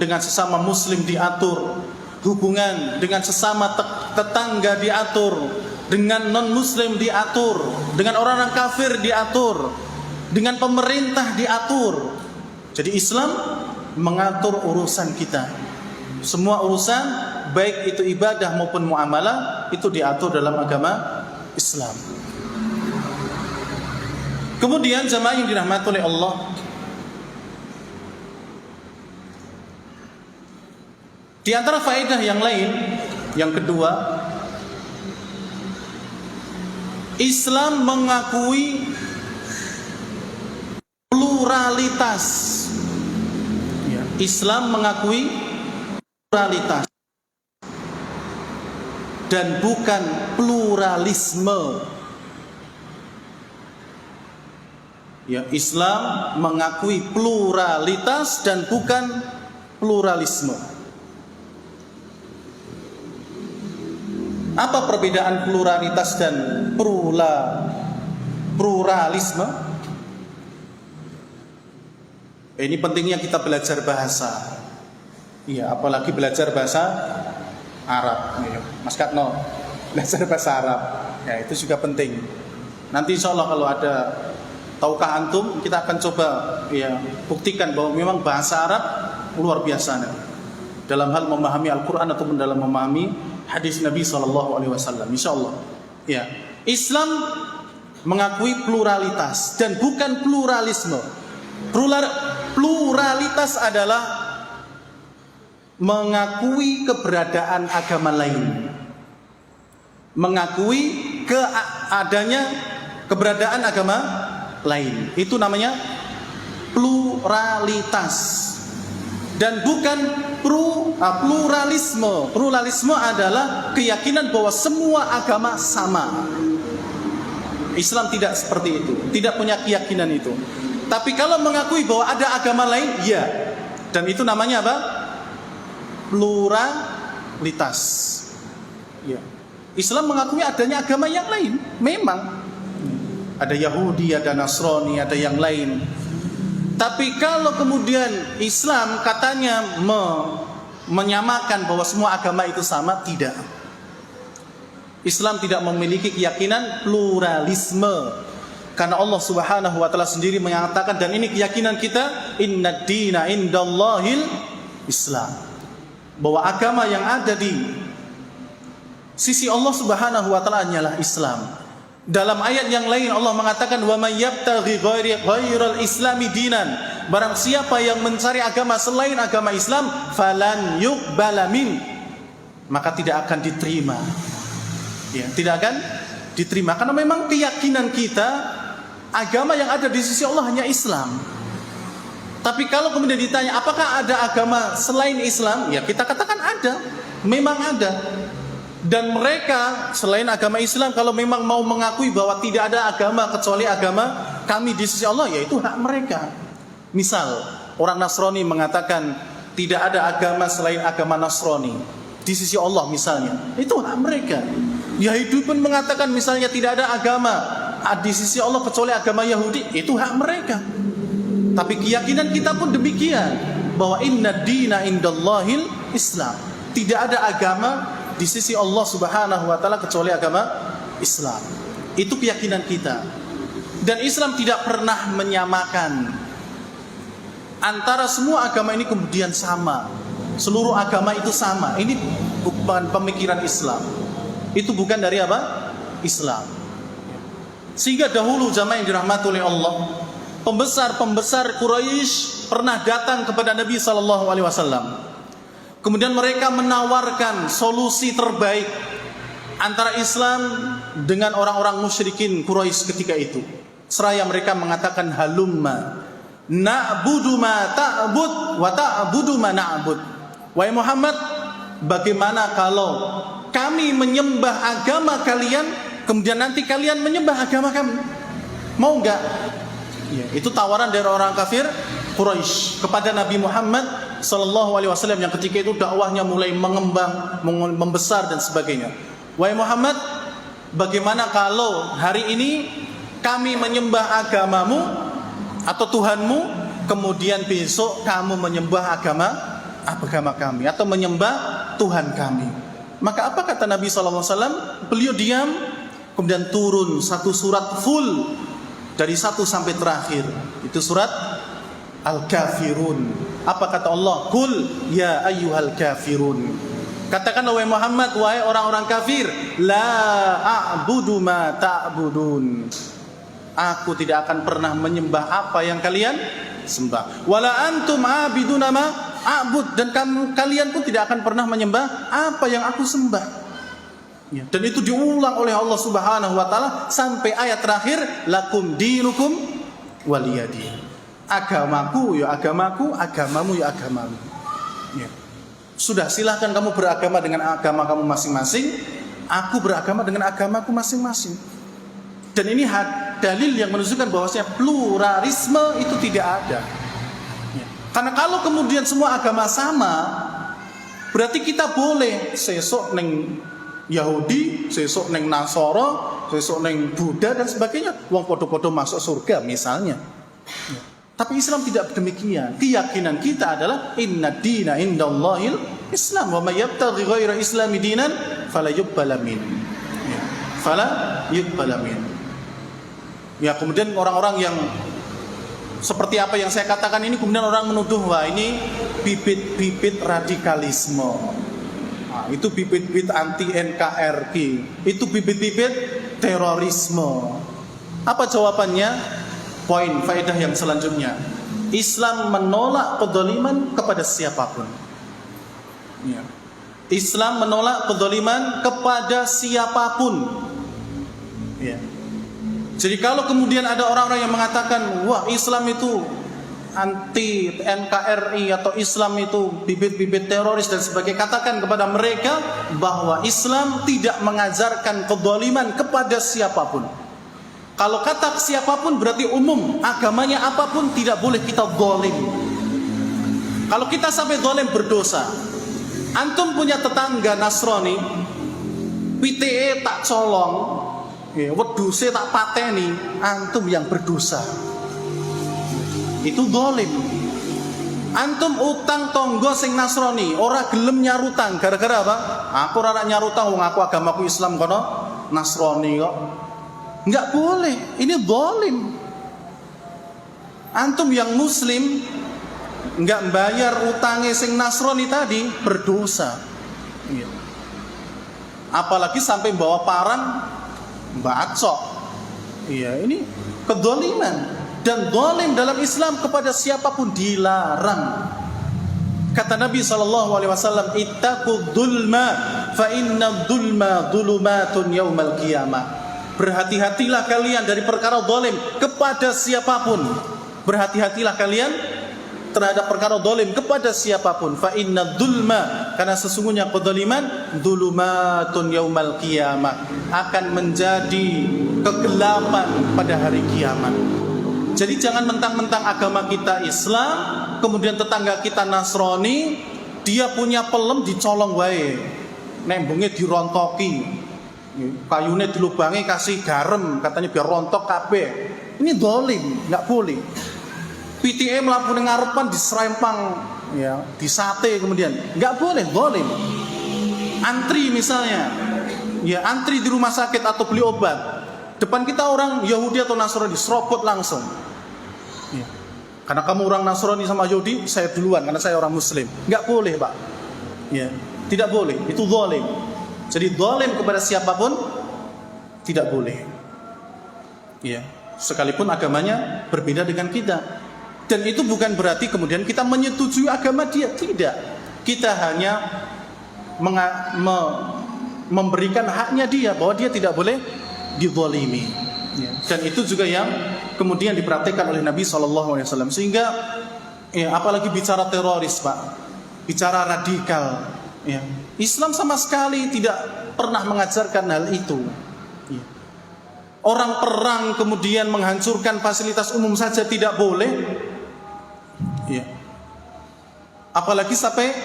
[SPEAKER 1] dengan sesama muslim diatur, hubungan dengan sesama tetangga diatur, dengan non-muslim diatur, dengan orang-orang kafir diatur, dengan pemerintah diatur. Jadi Islam mengatur urusan kita. Semua urusan, baik itu ibadah maupun muamalah, itu diatur dalam agama Islam. Kemudian jamaah yang dirahmati oleh Allah, di antara faedah yang lain, yang kedua, Islam mengakui pluralitas. Ya, Islam mengakui pluralitas dan bukan pluralisme. Ya, Islam mengakui pluralitas dan bukan pluralisme. Apa perbedaan pluralitas dan pluralisme? Ini pentingnya kita belajar bahasa. Iya, apalagi belajar bahasa Arab. Mas Katno, belajar bahasa Arab. Ya, itu juga penting. Nanti insya Allah kalau ada, tahukah antum, kita akan coba ya buktikan bahwa memang bahasa Arab luar biasa nanti dalam hal memahami Al-Quran ataupun dalam memahami hadis Nabi SAW. Insya Allah. Ya, Islam mengakui pluralitas dan bukan pluralisme. Pluralitas adalah mengakui keberadaan agama lain, mengakui adanya keberadaan agama lain. Itu namanya pluralitas. Dan bukan pluralisme. Pluralisme adalah keyakinan bahwa semua agama sama. Islam tidak seperti itu, tidak punya keyakinan itu. Tapi kalau mengakui bahwa ada agama lain, ya. Dan itu namanya apa? Pluralitas. Ya. Islam mengakui adanya agama yang lain. Memang ada Yahudi, ada Nasrani, ada yang lain. Tapi kalau kemudian Islam katanya menyamakan bahwa semua agama itu sama, tidak. Islam tidak memiliki keyakinan pluralisme. Karena Allah Subhanahu wa taala sendiri mengatakan, dan ini keyakinan kita, innad dina indallahil Islam. Bahwa agama yang ada di sisi Allah Subhanahu wa taala hanyalah Islam. Dalam ayat yang lain Allah mengatakan, wa may yabtaghi ghairal islami dinan, barang siapa yang mencari agama selain agama Islam, falan yuqbala min, maka tidak akan diterima. Ya, tidak akan diterima, karena memang keyakinan kita agama yang ada di sisi Allah hanya Islam. Tapi kalau kemudian ditanya apakah ada agama selain Islam, ya kita katakan ada, memang ada. Dan mereka selain agama Islam, kalau memang mau mengakui bahwa tidak ada agama kecuali agama kami di sisi Allah, ya itu hak mereka. Misal orang Nasrani mengatakan tidak ada agama selain agama Nasrani di sisi Allah misalnya, itu hak mereka. Yahudi pun mengatakan misalnya tidak ada agama di sisi Allah kecuali agama Yahudi, itu hak mereka. Tapi keyakinan kita pun demikian, bahwa inna dina indallahil Islam. Tidak ada agama di sisi Allah Subhanahu wa taala kecuali agama Islam. Itu keyakinan kita. Dan Islam tidak pernah menyamakan antara semua agama ini kemudian sama. Seluruh agama itu sama. Ini bukan pemikiran Islam. Itu bukan dari apa? Islam. Sehingga dahulu jamaah yang dirahmati oleh Allah, pembesar-pembesar Quraisy pernah datang kepada Nabi sallallahu alaihi wasallam. Kemudian mereka menawarkan solusi terbaik antara Islam dengan orang-orang musyrikin Quraisy ketika itu. Seraya mereka mengatakan, halumma na'budu ma ta'bud wa ta'budu ma na'bud. Wahai Muhammad, bagaimana kalau kami menyembah agama kalian, kemudian nanti kalian menyembah agama kami? Mau enggak? Ya, itu tawaran dari orang kafir Quraisy kepada Nabi Muhammad sallallahu alaihi wasallam yang ketika itu dakwahnya mulai mengembang, membesar dan sebagainya. Wahai Muhammad, bagaimana kalau hari ini kami menyembah agamamu atau Tuhanmu, kemudian besok kamu menyembah agama kami atau menyembah Tuhan kami? Maka apa kata Nabi sallallahu alaihi wasallam? Beliau diam, kemudian turun satu surat full dari 1 sampai terakhir. Itu surat Al-Kafirun. Apa kata Allah? Qul ya ayyuhal kafirun. Katakanlah wahai Muhammad, wahai orang-orang kafir, la a'budu ma ta'budun. Aku tidak akan pernah menyembah apa yang kalian sembah. Wala antum abiduna ma a'bud, dan kalian pun tidak akan pernah menyembah apa yang aku sembah. Ya. Dan itu diulang oleh Allah Subhanahu wa taala sampai ayat terakhir, lakum dinukum waliyadin. Agamaku ya agamaku, agamamu ya agamamu. Ya. Sudah, silahkan kamu beragama dengan agama kamu masing-masing, aku beragama dengan agamaku masing-masing. Dan ini dalil yang menunjukkan bahwasanya pluralisme itu tidak ada. Ya. Karena kalau kemudian semua agama sama, berarti kita boleh sesok neng Yahudi, sesok neng Nasoro, sesok neng Buddha dan sebagainya. Wong podo-podo masuk surga misalnya. Ya. Tapi Islam tidak demikian. Keyakinan kita adalah inna dina indallahil Islam, wa may yabtaghi ghaira islami dinan fala yuqbala min. Ya. Fala yuqbala min. Ya, kemudian orang-orang yang seperti apa yang saya katakan ini, kemudian orang menuduh, wah ini bibit-bibit radikalisme. Nah, itu bibit-bibit anti NKRI, itu bibit-bibit terorisme. Apa jawabannya? Poin faedah yang selanjutnya, Islam menolak kedzaliman kepada siapapun. Ya. Islam menolak kedzaliman kepada siapapun. Ya. Jadi kalau kemudian ada orang-orang yang mengatakan, wah Islam itu anti NKRI atau Islam itu bibit-bibit teroris dan sebagainya, katakan kepada mereka bahwa Islam tidak mengajarkan kezaliman kepada siapapun. Kalau kata siapapun berarti umum, agamanya apapun tidak boleh kita zalim. Kalau kita sampai zalim berdosa. Antum punya tetangga Nasrani, PTE tak colong, weduse tak pateni, antum yang berdosa. Itu zalim. Antum utang tonggo sing Nasrani, ora gelem nyarutang gara-gara apa? Aku ora nyarutang wong aku agamaku Islam kono Nasrani kok. Enggak boleh, ini zalim. Antum yang muslim enggak bayar utangnya sing Nasrani tadi berdosa. Apalagi sampai bawa parang bacok. Ini kedzaliman. Dan zalim dalam Islam kepada siapapun dilarang. Kata Nabi SAW, ittaqud dzulma fa inna dzulma dzulumatun yaumal qiyamah. Berhati-hatilah kalian dari perkara zalim kepada siapapun. Berhati-hatilah kalian terhadap perkara zalim kepada siapapun. Fa inna dzulma, karena sesungguhnya kedzaliman dzulumatun yaumal qiyamah, akan menjadi kegelapan pada hari kiamat. Jadi jangan mentang-mentang agama kita Islam, kemudian tetangga kita Nasrani, dia punya pelem dicolong wae, nembungnya dirontoki, kayunya dilubangi kasih garam, katanya biar rontok kabeh. Ini zalim, nggak boleh. PTE melakukan ngarepan diserempang, disate kemudian, nggak boleh, zalim. Antri misalnya, antri di rumah sakit atau beli obat, depan kita orang Yahudi atau Nasrani diserobot langsung. Karena kamu orang Nasrani sama Yahudi, saya duluan karena saya orang Muslim. Enggak boleh, Pak. Tidak boleh. Itu zalim. Jadi zalim kepada siapapun tidak boleh. Sekalipun agamanya berbeda dengan kita. Dan itu bukan berarti kemudian kita menyetujui agama dia, tidak. Kita hanya memberikan haknya dia, bahwa dia tidak boleh dizalimi. Dan itu juga yang kemudian diperhatikan oleh Nabi SAW. Sehingga apalagi bicara teroris, Pak, bicara radikal, Islam sama sekali tidak pernah mengajarkan hal itu. Orang perang kemudian menghancurkan fasilitas umum saja tidak boleh, apalagi sampai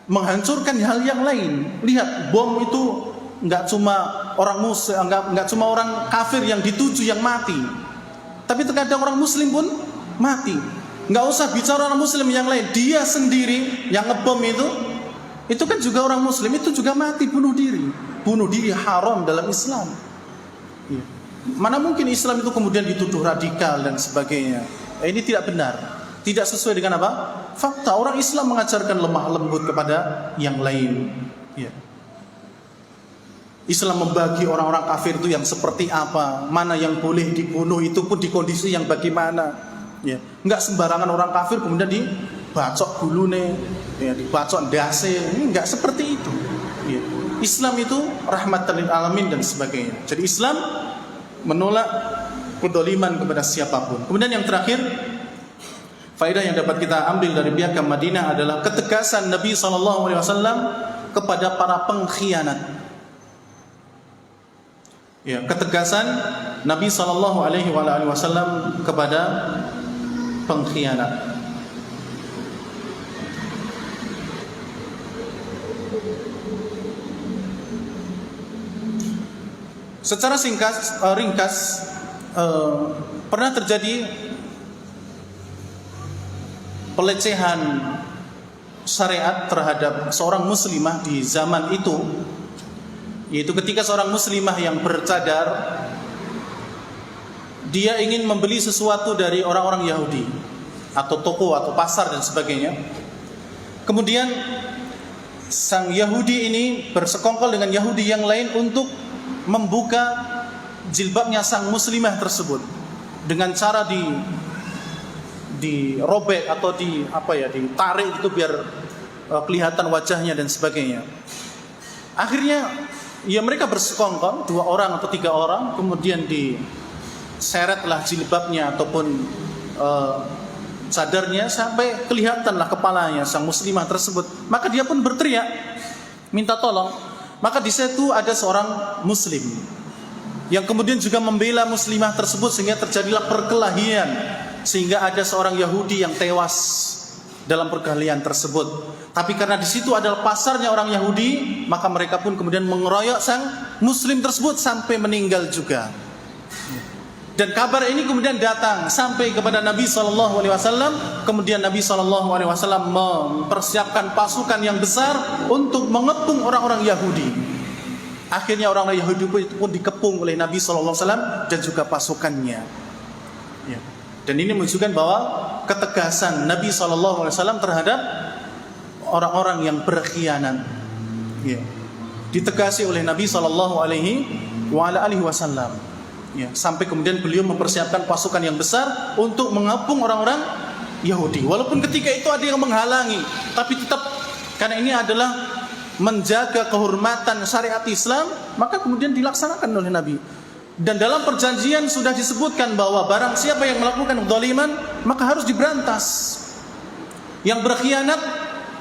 [SPEAKER 1] menghancurkan hal yang lain. Lihat, bom itu enggak cuma orang muslim, enggak cuma orang kafir yang dituju yang mati, tapi terkadang orang muslim pun mati. Enggak usah bicara orang muslim yang lain, dia sendiri yang ngebom itu kan juga orang muslim, itu juga mati, bunuh diri. Bunuh diri haram dalam Islam. Mana mungkin Islam itu kemudian dituduh radikal dan sebagainya. Ini tidak benar, tidak sesuai dengan apa? Fakta. Orang Islam mengajarkan lemah lembut kepada yang lain. Islam membagi orang-orang kafir itu yang seperti apa, mana yang boleh dibunuh, itu pun di kondisi yang bagaimana. Enggak sembarangan orang kafir kemudian dibacok gulune, dibacok dase, enggak seperti itu. Islam itu rahmatan lil alamin dan sebagainya. Jadi Islam menolak kedzaliman kepada siapapun. Kemudian yang terakhir, faedah yang dapat kita ambil dari Piagam Madinah adalah ketegasan Nabi SAW kepada para pengkhianat. Ketegasan Nabi SAW kepada pengkhianat. Secara ringkas, pernah terjadi pelecehan syariat terhadap seorang muslimah di zaman itu, yaitu ketika seorang muslimah yang bercadar, dia ingin membeli sesuatu dari orang-orang Yahudi atau toko atau pasar dan sebagainya. Kemudian sang Yahudi ini bersekongkol dengan Yahudi yang lain untuk membuka jilbabnya sang muslimah tersebut dengan cara dirobek atau ditarik itu biar kelihatan wajahnya dan sebagainya. Akhirnya mereka bersekongkol 2 orang atau 3 orang, kemudian seretlah jilbabnya ataupun sadarnya sampai kelihatanlah kepalanya sang muslimah tersebut. Maka dia pun berteriak minta tolong. Maka di situ ada seorang muslim yang kemudian juga membela muslimah tersebut sehingga terjadilah perkelahian, sehingga ada seorang Yahudi yang tewas dalam perkelahian tersebut. Tapi karena di situ adalah pasarnya orang Yahudi, maka mereka pun kemudian mengeroyok sang muslim tersebut sampai meninggal juga. Dan kabar ini kemudian datang sampai kepada Nabi SAW. Kemudian Nabi SAW mempersiapkan pasukan yang besar untuk mengepung orang-orang Yahudi. Akhirnya orang-orang Yahudi pun dikepung oleh Nabi SAW dan juga pasukannya. Ya. Dan ini menunjukkan bahwa ketegasan Nabi SAW terhadap orang-orang yang berkhianat. Ya. Ditegasi oleh Nabi SAW. Ya, sampai kemudian beliau mempersiapkan pasukan yang besar untuk mengepung orang-orang Yahudi. Walaupun ketika itu ada yang menghalangi, tapi tetap karena ini adalah menjaga kehormatan syariat Islam, maka kemudian dilaksanakan oleh Nabi. Dan dalam perjanjian sudah disebutkan bahwa barang siapa yang melakukan kezaliman maka harus diberantas. Yang berkhianat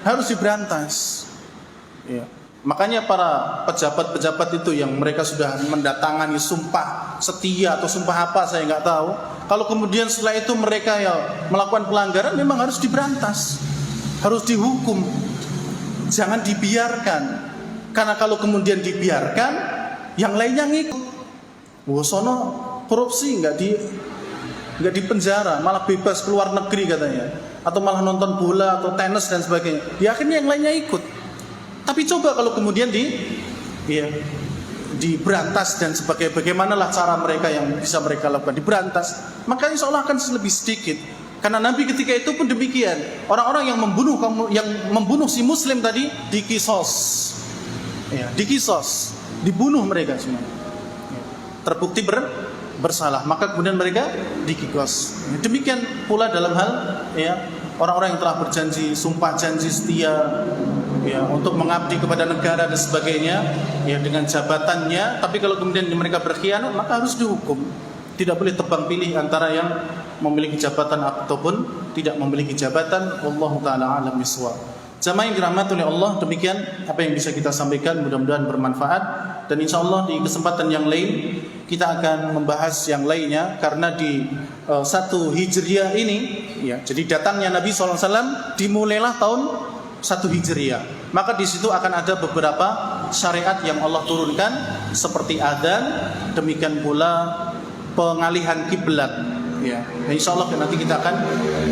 [SPEAKER 1] harus diberantas. Ya. Makanya para pejabat-pejabat itu yang mereka sudah mendatangani sumpah setia atau sumpah apa saya nggak tahu. Kalau kemudian setelah itu mereka ya melakukan pelanggaran, memang harus diberantas, harus dihukum, jangan dibiarkan. Karena kalau kemudian dibiarkan, yang lainnya ngikut. Wosono korupsi nggak di penjara, malah bebas keluar negeri katanya, atau malah nonton bola atau tenis dan sebagainya. Ya akhirnya yang lainnya ikut. Tapi coba kalau kemudian diberantas dan sebagainya, bagaimanalah cara mereka yang bisa mereka lakukan diberantas, maka insya Allah akan lebih sedikit. Karena Nabi ketika itu pun demikian, orang-orang yang membunuh si muslim tadi dikisos, ya, dibunuh mereka semua, ya, terbukti bersalah, maka kemudian mereka dikisos. Demikian pula dalam hal ya orang-orang yang telah berjanji, sumpah janji setia, ya, untuk mengabdi kepada negara dan sebagainya, ya, dengan jabatannya. Tapi kalau kemudian mereka berkhianat, maka harus dihukum. Tidak boleh tebang pilih antara yang memiliki jabatan ataupun tidak memiliki jabatan. Wallahu taala a'lam bishawab. Jamaah yang dirahmati oleh Allah, demikian apa yang bisa kita sampaikan, mudah-mudahan bermanfaat. Dan insya Allah di kesempatan yang lain kita akan membahas yang lainnya, karena di 1 Hijriah ini, ya, jadi datangnya Nabi SAW dimulailah tahun 1 Hijriah. Maka di situ akan ada beberapa syariat yang Allah turunkan, seperti adzan, demikian pula pengalihan kiblat. Ya, dan insya Allah nanti kita akan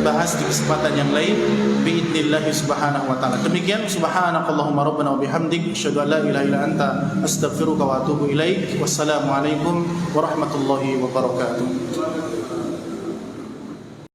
[SPEAKER 1] bahas di kesempatan yang lain biidznillah subhanahu wa ta'ala. Demikian, subhanakallahumma rabbana wa bihamdik, asyhadu an la ilaha illa anta, astaghfiruka wa atubu ilaik. Wassalamualaikum warahmatullahi wabarakatuh.